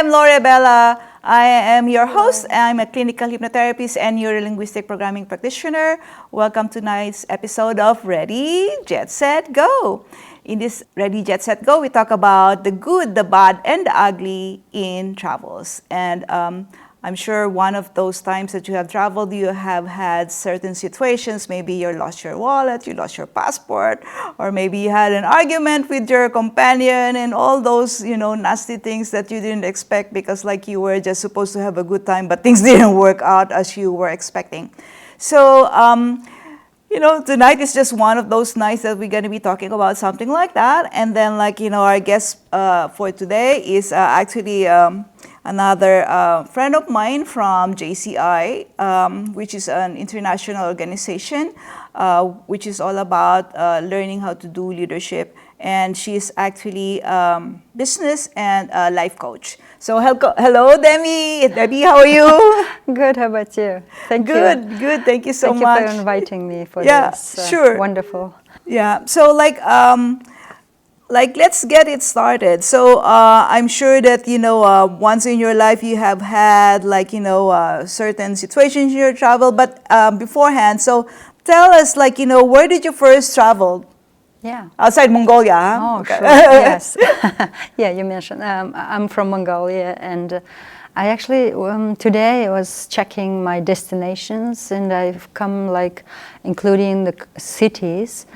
I'm Lorii Abela. I am your host. I'm a clinical hypnotherapist and neuro-linguistic programming practitioner. Welcome to tonight's episode of Ready, Jetset, Go. In this Ready, Jetset, Go, we talk about the good, the bad, and the ugly in travels. And I'm sure one of those times that you have traveled, you have had certain situations. Maybe you lost your wallet, you lost your passport, or maybe you had an argument with your companion and all those, nasty things that you didn't expect because like you were just supposed to have a good time, but things didn't work out as you were expecting. So, tonight is just one of those nights that we're going to be talking about something like that. And then our guest for today is actually another friend of mine from JCI, which is an international organization, which is all about learning how to do leadership. And she's actually business and life coach. So hello, Demi. Debbie, how are you? Good. How about you? Thank you. Good. Thank you so much. Thank you for inviting me for this. Sure. Wonderful. Yeah. So let's get it started. So I'm sure that once in your life you have had certain situations in your travel. But beforehand, so tell us where did you first travel? Yeah. Outside Mongolia, huh? Oh, okay. Sure. Yes. Yeah, you mentioned. I'm from Mongolia, and I actually today I was checking my destinations, and I've come including the cities.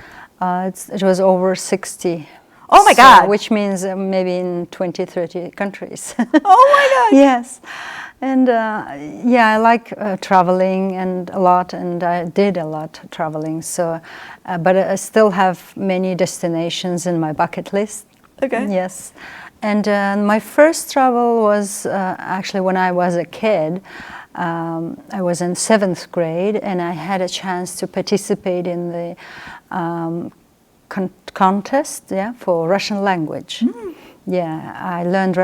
It was over 60. Oh my God! Which means maybe in 20, 30 countries. Oh my God! Yes. And I like traveling and a lot, and I did a lot traveling. So, but I still have many destinations in my bucket list. Okay. Yes. And my first travel was actually when I was a kid. I was in 7th grade, and I had a chance to participate in the contest, for Russian language. Mm. Yeah, I learned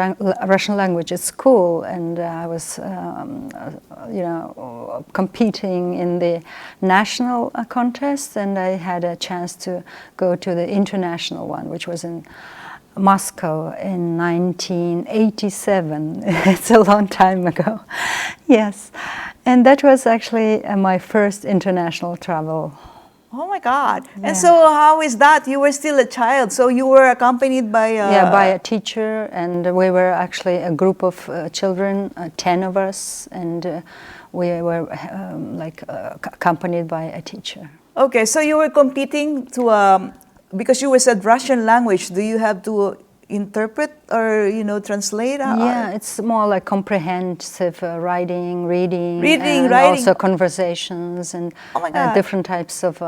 Russian language at school, and I was, competing in the national contest, and I had a chance to go to the international one, which was in Moscow in 1987. It's a long time ago. Yes, and that was actually my first international travel. Oh my God! Yeah. And so, how is that? You were still a child, so you were accompanied by by a teacher, and we were actually a group of children, 10 of us, and we were accompanied by a teacher. Okay, so you were competing to because you said Russian language. Do you have to interpret or translate? Yeah, it's more like comprehensive reading, writing, also conversations and different types of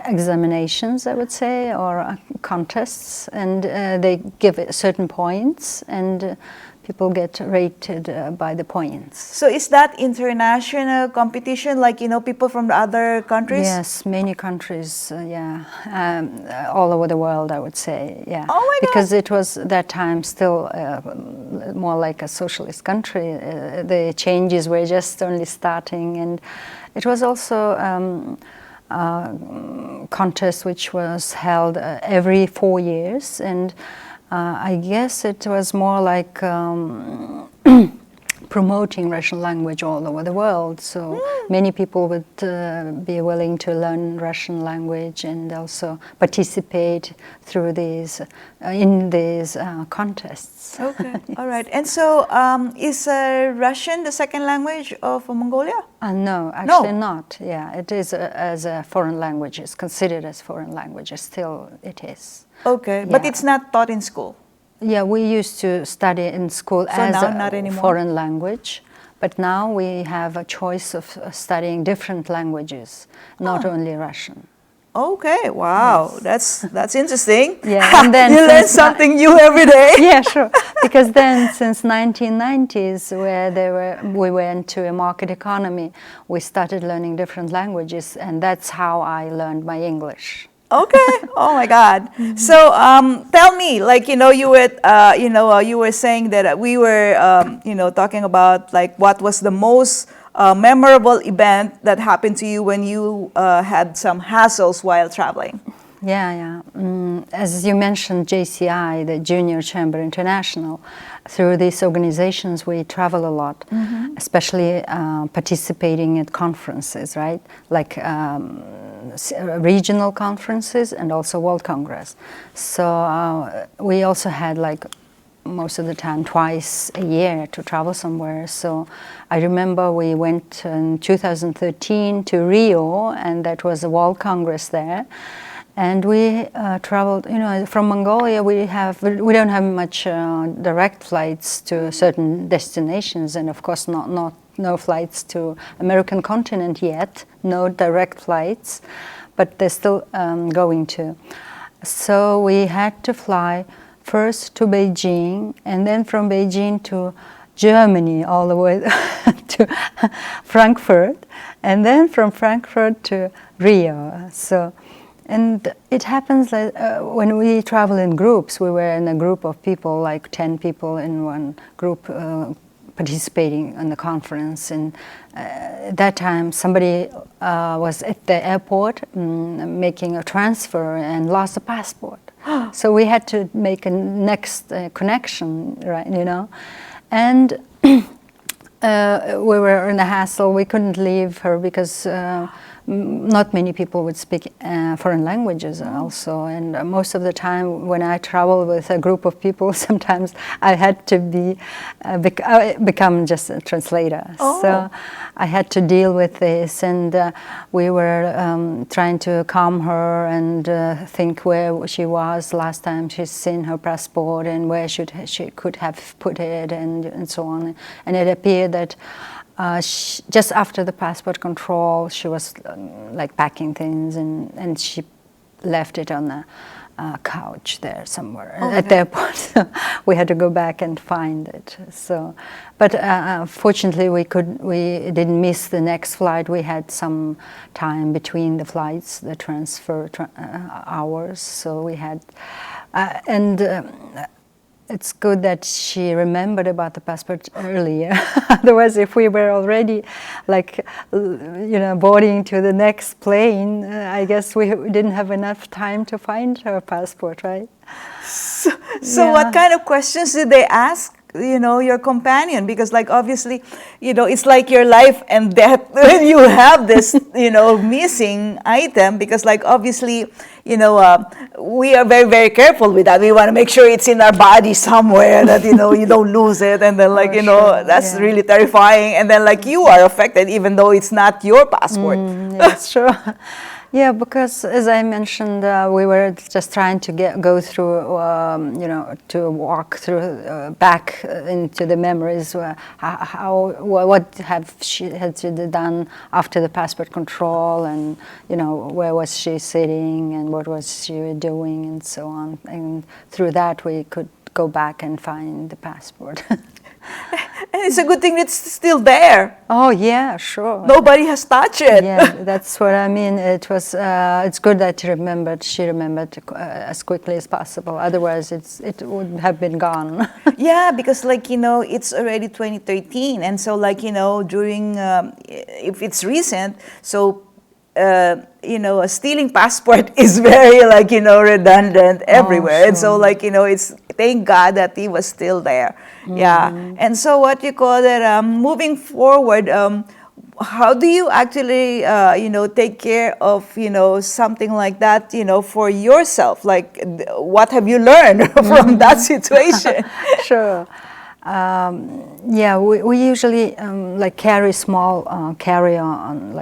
examinations, I would say, or contests, and they give certain points, and people get rated by the points. So is that international competition, people from the other countries? Yes, many countries, all over the world, I would say, yeah. Oh my God. Because it was that time still more like a socialist country. The changes were just only starting, and it was also a contest which was held every 4 years, and I guess it was more like promoting Russian language all over the world. So many people would be willing to learn Russian language and also participate through in these contests. Okay, all right. And so is Russian the second language of Mongolia? No, actually not. Yeah, it is as a foreign language. It's considered as foreign language. Still, it is. Okay, but it's not taught in school? Yeah, we used to study in school as a foreign language, but now we have a choice of studying different languages, not only Russian. Okay, wow, yes. That's interesting. Yeah, and then you learn something new every day. Yeah, sure. Because then, since 1990s, where we went to a market economy, we started learning different languages, and that's how I learned my English. Okay. Oh my God. Mm-hmm. So tell me, you were saying that we were, talking about what was the most memorable event that happened to you when you had some hassles while traveling. Yeah. As you mentioned, JCI, the Junior Chamber International, through these organizations we travel a lot, especially participating at conferences, right? Like regional conferences and also World Congress. So we also had like most of the time twice a year to travel somewhere. So I remember we went in 2013 to Rio, and that was a World Congress there. And we traveled, from Mongolia. We don't have much direct flights to certain destinations, and of course no flights to American continent yet. No direct flights, but they're still going to. So we had to fly first to Beijing, and then from Beijing to Germany, all the way to Frankfurt, and then from Frankfurt to Rio. So, and it happens that when we travel in groups, we were in a group of people, like 10 people in one group participating in the conference. And at that time, somebody was at the airport making a transfer and lost a passport. So we had to make a next connection, right? And we were in a hassle. We couldn't leave her because not many people would speak foreign languages also. And most of the time when I travel with a group of people, sometimes I had to become just a translator. So I had to deal with this, and we were trying to calm her and think where she was last time she's seen her passport and where she could have put it, and so on. And it appeared that just after the passport control, she was like packing things, and she left it on the couch there somewhere at the airport. So we had to go back and find it. So, but fortunately, we didn't miss the next flight. We had some time between the flights, the transfer hours. So we had, it's good that she remembered about the passport earlier. Otherwise, if we were already, boarding to the next plane, I guess we didn't have enough time to find her passport, right? So what kind of questions did they ask? Your companion, because obviously, it's like your life and death when you have this, missing item, because obviously, we are very, very careful with that. We want to make sure it's in our body somewhere that, you don't lose it. And then that's really terrifying. And then you are affected even though it's not your passport. That's true. Yeah, because as I mentioned, we were just trying to go through, to walk through back into the memories. What had she done after the passport control, and where was she sitting, and what was she doing, and so on. And through that, we could go back and find the passport. And it's a good thing it's still there. Oh yeah, sure. Nobody has touched it. Yeah, that's what I mean. It was. It's good that she remembered as quickly as possible. Otherwise, it would have been gone. Yeah, because it's already 2013, and so during if it's recent, so. A stealing passport is very redundant everywhere. Sure. And so it's thank God that he was still there. Yeah. And so what you call it, moving forward, how do you actually take care of something like that for yourself? What have you learned from that situation? Sure. We usually carry small carry-on,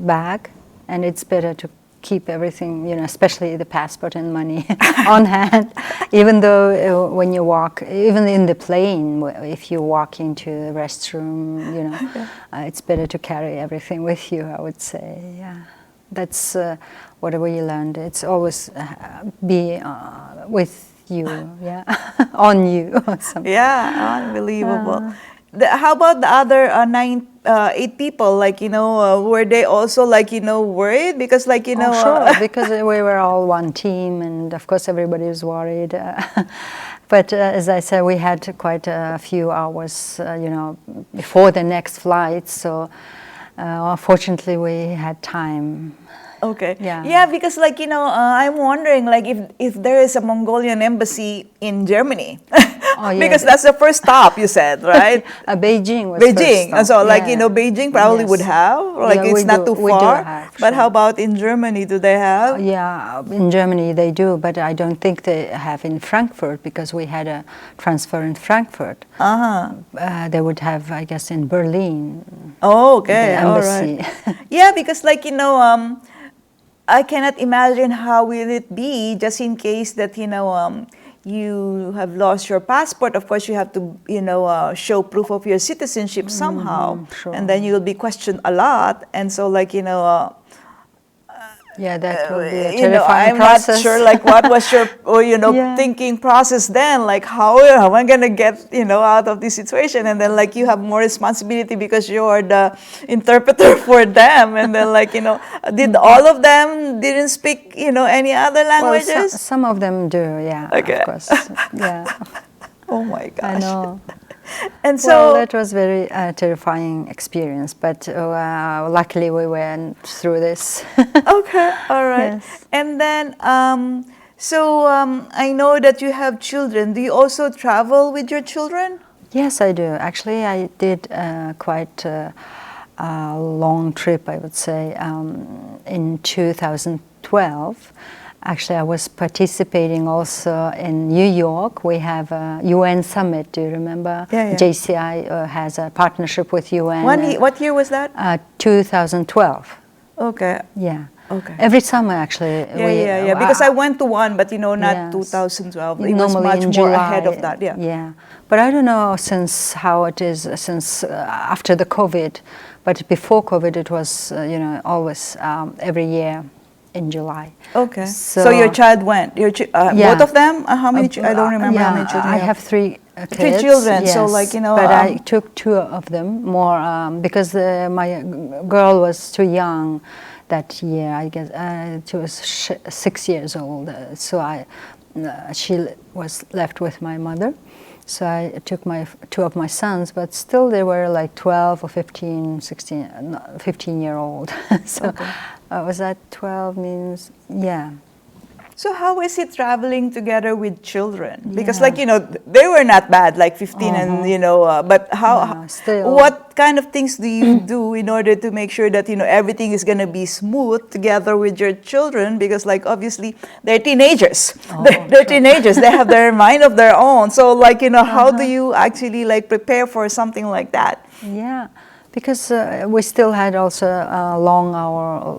bag, and it's better to keep everything, especially the passport and money on hand. Even though when you walk, even in the plane, if you walk into the restroom, it's better to carry everything with you, I would say. Yeah, that's what we learned. It's always be with you, on you. Yeah, unbelievable. How about the other 8 people? Were they also worried? Because sure, because we were all one team, and of course everybody was worried. But as I said, we had quite a few hours, before the next flight. So fortunately, we had time Okay. Yeah. Yeah, because like, I'm wondering like if there is a Mongolian embassy in Germany. Oh, yeah. Because that's the first stop, you said, right? Beijing was first Beijing. stop. So like, Yeah. Beijing probably would Yes. have, like Yeah, it's not too we do far. have, But how sure. about in Germany? Do they have? Yeah, in Germany they do, but I don't think they have in Frankfurt, because we had a transfer in Frankfurt. They would have, I guess, in Berlin. Oh, The okay. All embassy. right. Yeah, because like, I cannot imagine how will it be just in case that, you have lost your passport. Of course, you have to, show proof of your citizenship somehow. Sure. And then you will be questioned a lot. And so like, Yeah, that will be a terrifying I'm process. not sure like what was your, Yeah. thinking process then, like how am I going to get, out of this situation? And then like you have more responsibility because you are the interpreter for them. And then like, did all of them didn't speak, any other Well, languages? some of them do, yeah, Okay. of course. Yeah, Oh my gosh. I know. And so, Well, that was very terrifying experience, but luckily we went through this. okay, all right. Yes. And then, I know that you have children. Do you also travel with your children? Yes, I do. Actually, I did quite a long trip, I would say, in 2012. Actually, I was participating also in New York. We have a UN summit, do you remember? Yeah, yeah. JCI has a partnership with UN. What year was that? 2012. Okay. Yeah. Okay. Every summer, actually. Yeah. Because I went to one, but not Yes. 2012. It was Normally much in more July. ahead of that. Yeah. Yeah. But I don't know how it is since after the COVID. But before COVID, it was always every year in July. Okay. So your child went. Yeah. Both of them? How many? I don't remember how many children. I you have three kids. Three children. So yes. like But I took two of them more because my girl was too young that year. I guess she was 6 years old. So she was left with my mother. So I took two of my sons, but still they were like 12 or 15, 16, 15-year-old. So Okay. was that 12 means, yeah. So how is it traveling together with children? Because Yeah. they were not bad, like 15 and, but No, still. what kind of things do you do in order to make sure that, everything is going to be smooth together with your children? Because like, obviously, they're teenagers. They're teenagers. They have their mind of their own. So like, how do you actually like prepare for something like that? Yeah, because we still had also a long hour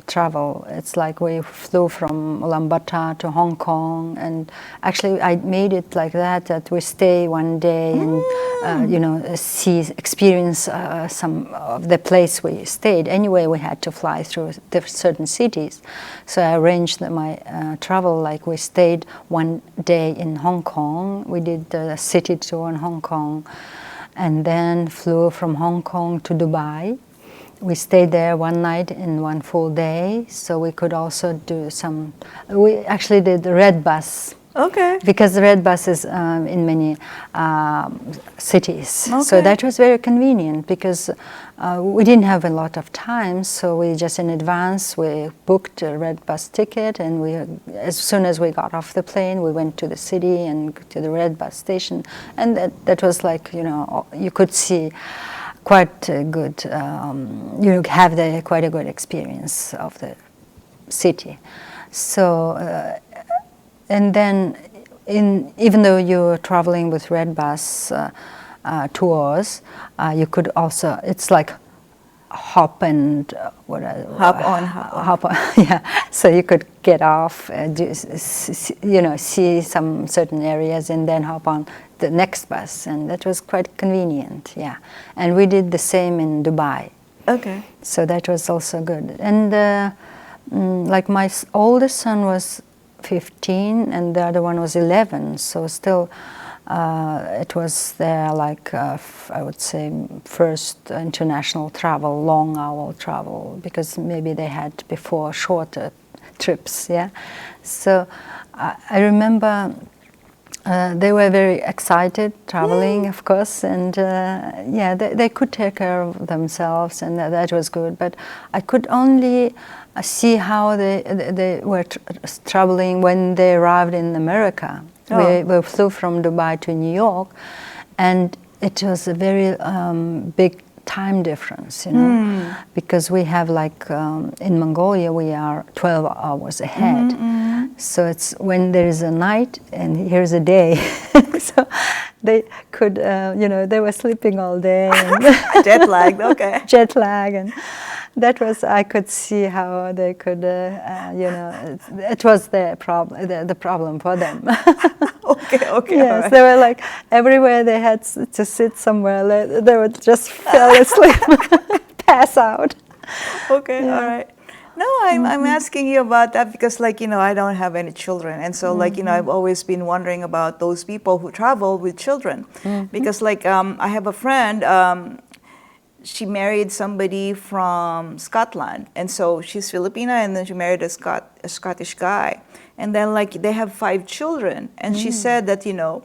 travel. It's like we flew from Ulaanbaatar to Hong Kong, and actually I made it like that we stay one day and experience some of the place we stayed. Anyway, we had to fly through certain cities, so I arranged my travel like we stayed one day in Hong Kong. We did the city tour in Hong Kong, and then flew from Hong Kong to Dubai. We stayed there one night and one full day, so we could also do we actually did the red bus. Okay. Because the red bus is in many cities. Okay. So that was very convenient because we didn't have a lot of time, so we just in advance, we booked a red bus ticket, and as soon as we got off the plane, we went to the city and to the red bus station, and that was like, you could see quite a good, have quite a good experience of the city. So, and then, even though you're traveling with red bus tours, you could also, it's like hop and Hop on. yeah. So you could get off, see some certain areas, and then hop on the next bus, and that was quite convenient. Yeah, and we did the same in Dubai. Okay. So that was also good. And like my oldest son was 15 and the other one was 11, so still it was their like I would say first international travel, long hour travel, because maybe they had before shorter trips. Yeah, so I remember They were very excited traveling, of course, and yeah, they could take care of themselves, and that was good. But I could only see how they were traveling when they arrived in America. We flew from Dubai to New York, and it was a very big time difference, you know, because we have like in Mongolia we are 12 hours ahead. So it's when there is a night and here's a day. So they could, you know, they were sleeping all day. And Jet lagged, okay. Jet lag, and that was, I could see how they could, you know, it was the problem for them. Okay. Yes, All right. they were like, everywhere they had to sit somewhere, they would just fall asleep, pass out. Okay, all right. No, I'm asking you about that because, like, you know, I don't have any children. And so, like, you know, I've always been wondering about those people who travel with children. Because, like, I have a friend, she married somebody from Scotland. And so she's Filipina, and then she married a Scottish guy. And then, like, they have 5 children. And she said that, you know,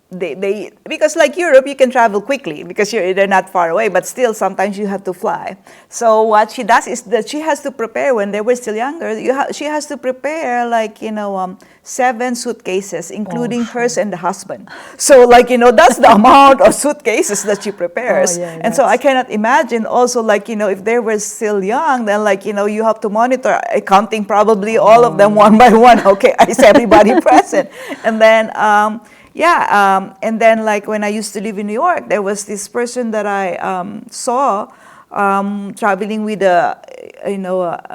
they because like Europe, you can travel quickly because they're not far away, but still sometimes you have to fly. So what she does is that she has to prepare, when they were still younger, she has to prepare, like, you know, 7 suitcases, including hers and the husband. So, like, you know, that's the amount of suitcases that she prepares. And so I cannot imagine also, like, you know, if they were still young, then, like, you know, you have to monitor, counting probably all of them one by one. Okay, is everybody present? And then and then, like, when I used to live in New York, there was this person that I saw traveling with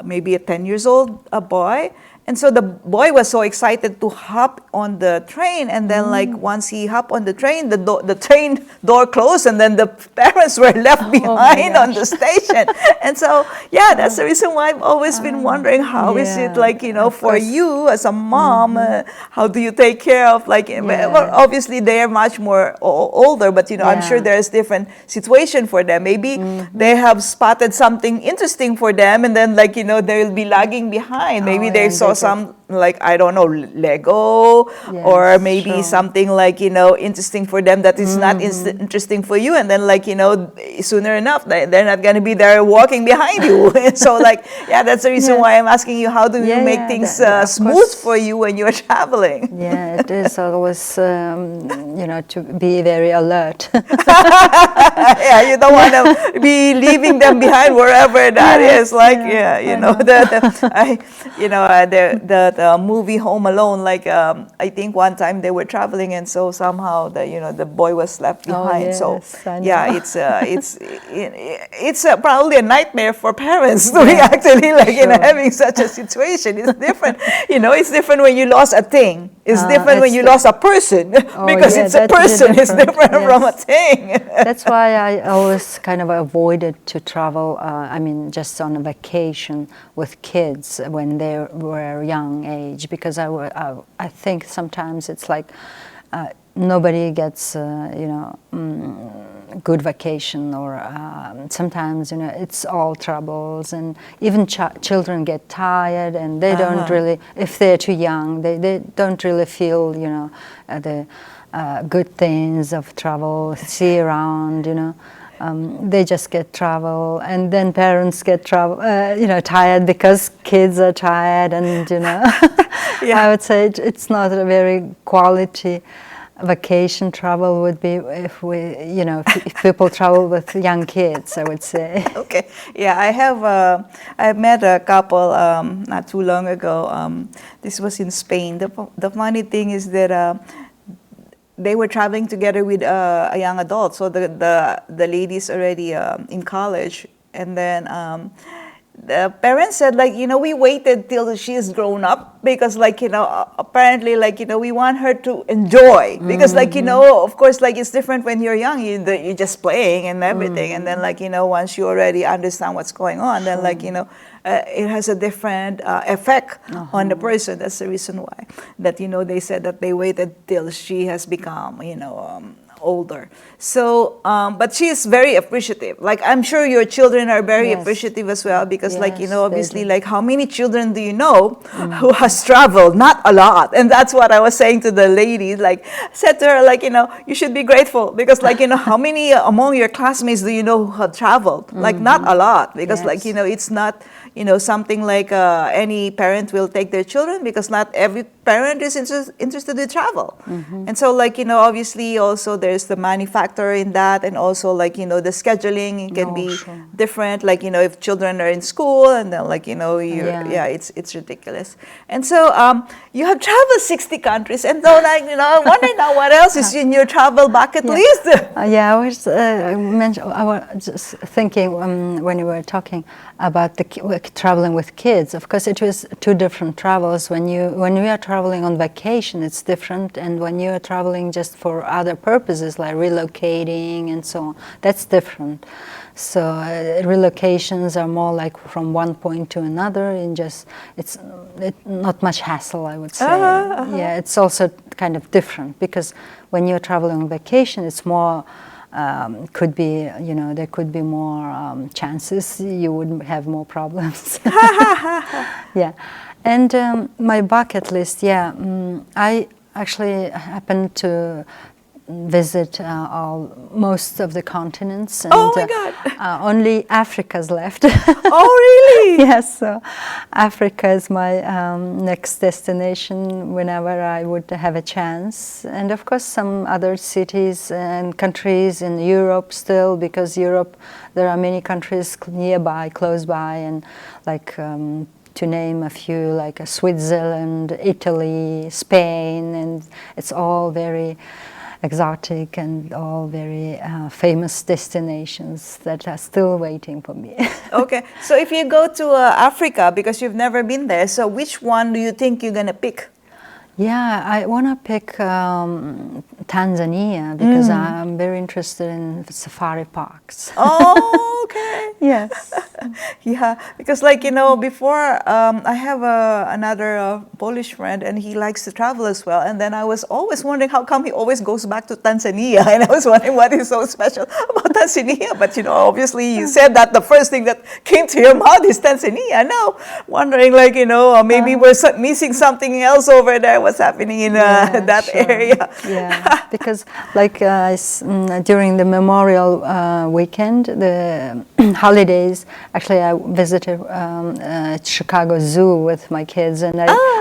maybe a 10 years old boy. And so the boy was so excited to hop on the train, and then like once he hopped on the train, the train door closed, and then the parents were left behind on the station. And so that's the reason why I've always been wondering, how is it, like, you know, for you as a mom, how do you take care of, like, well, obviously they are much more older, but, you know, I'm sure there's different situation for them. Maybe they have spotted something interesting for them, and then, like, you know, they'll be lagging behind. Maybe they saw some, like, I don't know, Lego, or maybe something, like, you know, interesting for them that is not interesting for you, and then, like, you know, sooner enough they're not going to be there walking behind you. So, like, that's the reason why I'm asking you, how do you make things smooth for you when you're traveling? Yeah, it is always, you know, to be very alert. You don't want to be leaving them behind wherever that is. Like, you know, the movie Home Alone. Like, I think one time they were traveling, and so somehow the boy was left behind. It's probably a nightmare for parents to be actually, like, you know, having such a situation. It's different. You know, it's different when you lost a thing. It's different when you lost a person, because it's a person. It's different from a thing. That's why I always kind of avoided to travel, I mean, just on a vacation with kids when they were young age, because I think sometimes it's like nobody gets, good vacation, or sometimes, you know, it's all troubles, and even children get tired, and they don't really, if they're too young, they don't really feel, you know, the good things of travel, see around, you know. They just get travel, and then parents get tired because kids are tired, and, you know, I would say it's not a very quality vacation travel would be if if people travel with young kids, I would say. Okay, I met a couple not too long ago. This was in Spain. The funny thing is that they were traveling together with a young adult. So the lady's already in college, and then the parents said, like, you know, we waited till she's grown up because, like, you know, apparently, like, you know, we want her to enjoy, because, like, you know, of course, like, it's different when you're young, you're just playing and everything, and then, like, you know, once you already understand what's going on, then, like, you know, it has a different effect on the person. That's the reason why that, you know, they said that they waited till she has become, you know, older. So, but she is very appreciative. Like, I'm sure your children are very Yes. appreciative as well, because like, Yes, they obviously, do. like, how many children do you know who has traveled? Not a lot. And that's what I was saying to the lady, like, said to her, like, you should be grateful, because like, how many among your classmates do you know who have traveled? Like, not a lot, because like, Yes. it's not, something like any parent will take their children, because not every parent is interested in travel. And so like, obviously also there's the money factor in that, and also like, the scheduling can Oh, be sure. different, like, if children are in school, and then like, Yeah. it's ridiculous. And so you have traveled 60 countries, and so like, I wonder now what else is in your travel bucket Yeah. list? Yeah, I was just thinking when you were talking about traveling with kids. Of course, it was two different travels. When we are traveling on vacation, it's different, and when you are traveling just for other purposes like relocating and so on, that's different. So relocations are more like from one point to another, and it's not much hassle, I would say. Yeah, it's also kind of different, because when you're traveling on vacation, it's more. Could be, there could be more chances you would have more problems. Yeah, and my bucket list. Yeah, I actually happened to visit most of the continents, and Oh my God. only Africa's left. Oh, really? Yes, so Africa is my next destination whenever I would have a chance. And of course some other cities and countries in Europe still, because Europe, there are many countries nearby, close by, and like to name a few, like Switzerland, Italy, Spain, and it's all very exotic and all very famous destinations that are still waiting for me. Okay, so if you go to Africa, because you've never been there, so which one do you think you're gonna pick? Yeah, I want to pick Tanzania, because I'm very interested in safari parks. Oh, okay. Yes. Yeah, because like, before, I have another Polish friend, and he likes to travel as well. And then I was always wondering how come he always goes back to Tanzania. And I was wondering what is so special about Tanzania. But, obviously you said that the first thing that came to your mouth is Tanzania. Now, wondering like, maybe we're missing something else over there. What's happening in that sure. area? Yeah, because like during the Memorial weekend, the holidays, actually I visited Chicago Zoo with my kids, and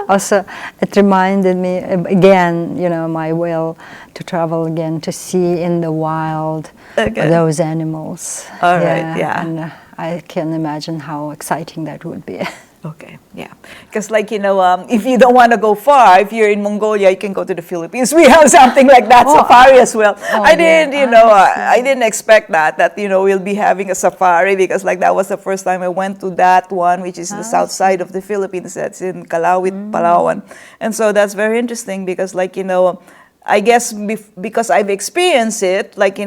also it reminded me again, my will to travel again, to see in the wild those animals. All right, yeah. And I can imagine how exciting that would be. Okay, yeah. Because like, if you don't want to go far, if you're in Mongolia, you can go to the Philippines. We have something like that, safari as well. I didn't, I didn't expect that, we'll be having a safari, because like that was the first time I went to that one, which is the south side of the Philippines. That's in Calawit, Palawan. And so that's very interesting, because like, I guess because I've experienced it, like,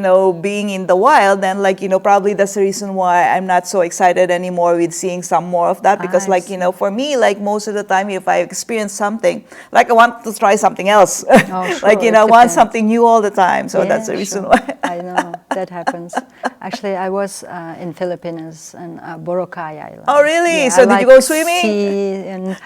being in the wild, then like, probably that's the reason why I'm not so excited anymore with seeing some more of that. Because like, for me, like most of the time, if I experience something, like I want to try something else. Oh, sure, Like, I want something new all the time. So that's the reason why. I know, that happens. Actually, I was in Philippines and Boracay Island. Oh, really? Yeah, So did you go swimming? Sea and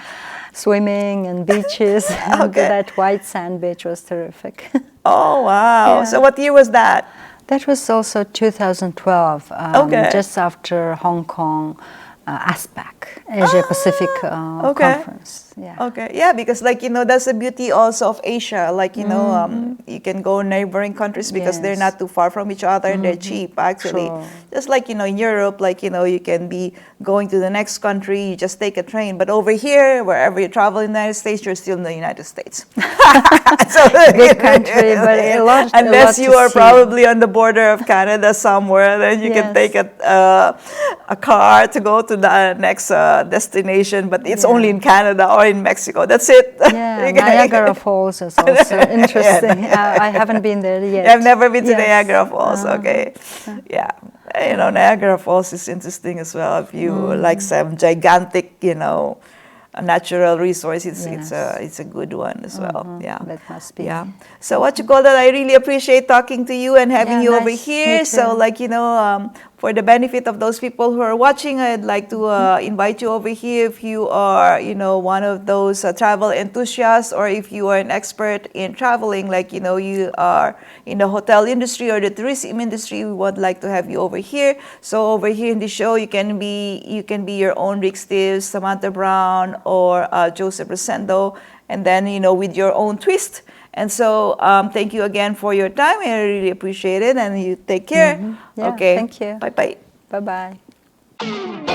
swimming and beaches. And that white sand beach was terrific. Oh, wow. Yeah. So what year was that? That was also 2012, just after Hong Kong ASPAC, Asia Pacific Conference. Yeah. Okay, yeah, because like, that's the beauty also of Asia. Like, you can go neighboring countries because they're not too far from each other, and they're cheap, actually. Sure. Just like, in Europe, like, you can be going to the next country, you just take a train. But over here, wherever you travel in the United States, you're still in the United States. So, big country, but a lot. Unless you are see. Probably on the border of Canada somewhere, then you can take a car to go to the next destination, but it's only in Canada or in Mexico. That's it. Yeah, Niagara Falls is also interesting. I haven't been there yet. I've never been to Niagara Falls. Okay, yeah. Niagara Falls is interesting as well. If you like some gigantic, a natural resource, it's Yes. it's a good one as well. Yeah, That must be. yeah. So what you call that? I really appreciate talking to you and having Yeah, you over nice. here. Me So too. like for the benefit of those people who are watching, I'd like to invite you over here if you are one of those travel enthusiasts, or if you are an expert in traveling, like you are in the hotel industry or the tourism industry. We would like to have you over here. So over here in the show, you can be your own Rick Steves, Samantha Brown, or Joseph Rosendo, and then with your own twist. And so thank you again for your time. I really appreciate it, and you take care. Yeah, Okay, thank you. bye bye. Bye-bye.